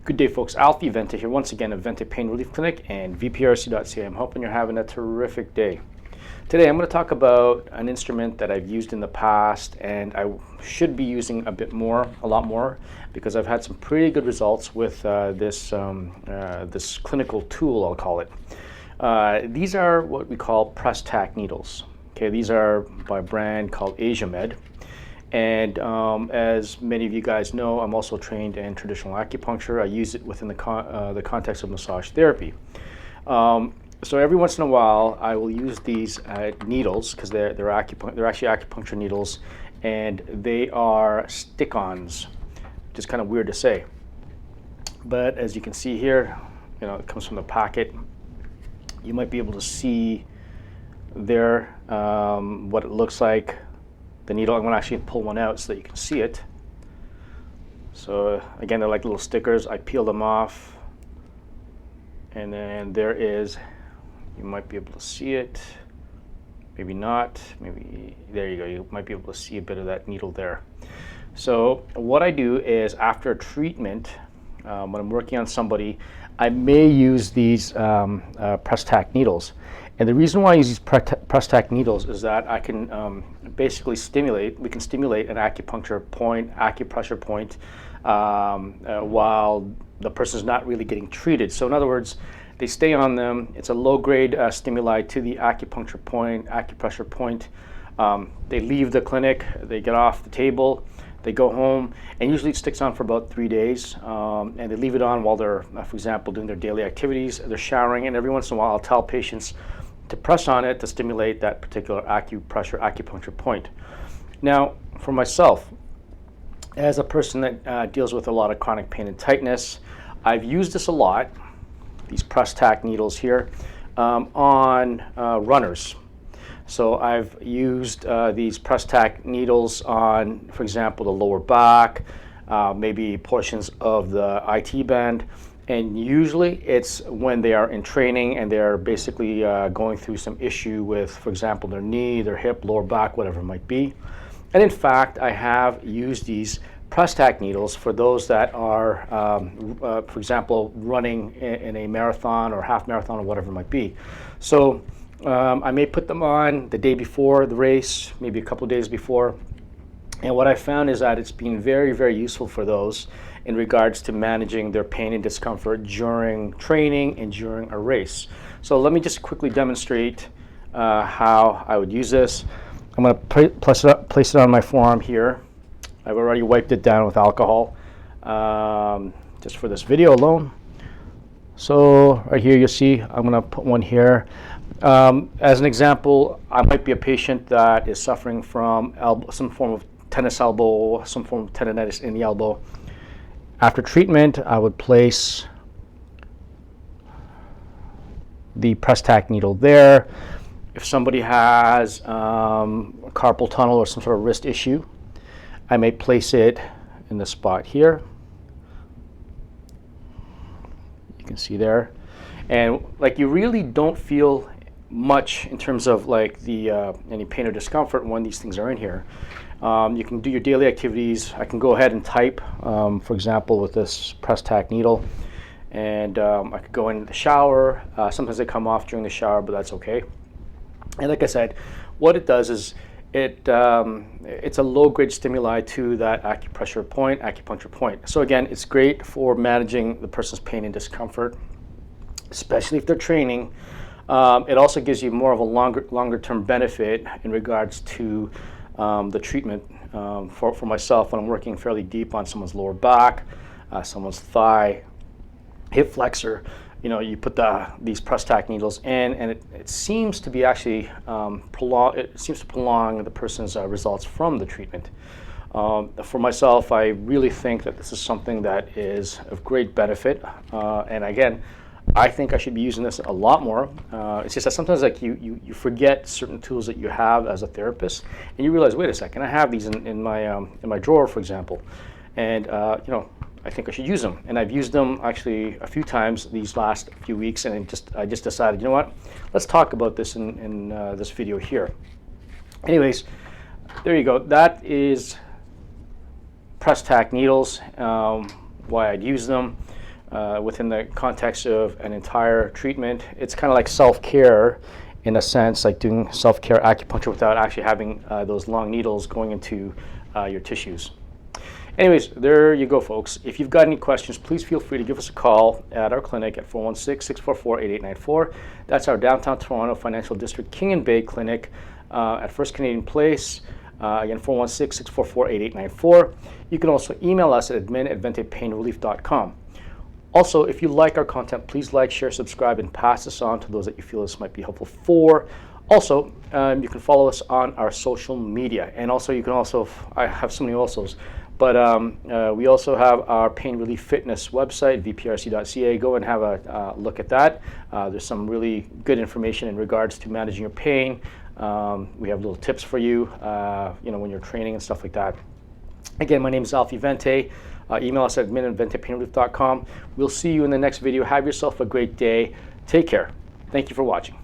Good day, folks. Alfie Vente here once again at Vente Pain Relief Clinic and VPRC.ca. I'm hoping you're having a terrific day. Today I'm going to talk about an instrument that I've used in the past and I should be using a lot more, because I've had some pretty good results with this clinical tool, I'll call it. These are what we call press tack needles. Okay, these are by a brand called Med. And as many of you guys know, I'm also trained in traditional acupuncture. I use it within the context of massage therapy. So every once in a while, I will use these needles, because they're actually acupuncture needles, and they are stick-ons, which is kind of weird to say. But as you can see here, it comes from the packet. You might be able to see there what it looks like. The needle, I'm going to actually pull one out so that you can see it. So again, they're like little stickers. I peel them off, and then there is, you might be able to see it, maybe not, maybe, there you go, you might be able to see a bit of that needle there. So what I do is, after a treatment, when I'm working on somebody, I may use these press tack needles. And the reason why I use these press tack needles is that I can basically we can stimulate an acupuncture point, acupressure point, while the person's not really getting treated. So in other words, they stay on them. It's a low-grade stimuli to the acupuncture point, acupressure point. They leave the clinic, they get off the table, they go home, and usually it sticks on for about 3 days, and they leave it on while they're, for example, doing their daily activities, they're showering, and every once in a while I'll tell patients to press on it to stimulate that particular acupuncture point. Now, for myself, as a person that deals with a lot of chronic pain and tightness, I've used this a lot, these press tack needles here, on runners. So I've used these press tack needles on, for example, the lower back, maybe portions of the IT band, and usually it's when they are in training and they're basically going through some issue with, for example, their knee, their hip, lower back, whatever it might be. And in fact, I have used these press tack needles for those that are, for example, running in a marathon or half marathon or whatever it might be. So I may put them on the day before the race, maybe a couple of days before. And what I found is that it's been very, very useful for those in regards to managing their pain and discomfort during training and during a race. So let me just quickly demonstrate how I would use this. I'm going to place it on my forearm here. I've already wiped it down with alcohol, just for this video alone. So right here you'll see I'm going to put one here. As an example, I might be a patient that is suffering from some form of tennis elbow, some form of tendonitis in the elbow. After treatment, I would place the press tack needle there. If somebody has carpal tunnel or some sort of wrist issue, I may place it in the spot here. You can see there. And like, you really don't feel much in terms of like the any pain or discomfort when these things are in here. You can do your daily activities. I can go ahead and type, for example, with this press tack needle, and I could go into the shower. Sometimes they come off during the shower, but that's okay. And like I said, what it does is it's a low-grade stimuli to that acupuncture point. So again, it's great for managing the person's pain and discomfort, especially if they're training. It also gives you more of a longer-term benefit in regards to the treatment. For myself, when I'm working fairly deep on someone's lower back, someone's thigh, hip flexor, you put these press tack needles in, and it seems to be actually prolong the person's results from the treatment. For myself, I really think that this is something that is of great benefit, and again, I think I should be using this a lot more. It's just that sometimes, like, you forget certain tools that you have as a therapist, and you realize, wait a second, I have these in my drawer, for example, and I think I should use them. And I've used them actually a few times these last few weeks, and I just decided, you know what, let's talk about this in this video here. Anyways, there you go. That is press tack needles, why I'd use them. within the context of an entire treatment. It's kind of like self-care in a sense, like doing self-care acupuncture without actually having those long needles going into your tissues. Anyways, there you go, folks. If you've got any questions, please feel free to give us a call at our clinic at 416-644-8894. That's our downtown Toronto Financial District King and Bay Clinic at First Canadian Place. Again, 416-644-8894. You can also email us at admin@ventepainrelief.com. Also, if you like our content, please like, share, subscribe, and pass this on to those that you feel this might be helpful for. Also, you can follow us on our social media. And also, you can also, I have so many alsos, but we also have our Pain Relief Fitness website, vprc.ca. Go and have a look at that. There's some really good information in regards to managing your pain. We have little tips for you, when you're training and stuff like that. Again, my name is Alfie Vente. Email us at admin@ventepainrelief.com. We'll see you in the next video. Have yourself a great day. Take care. Thank you for watching.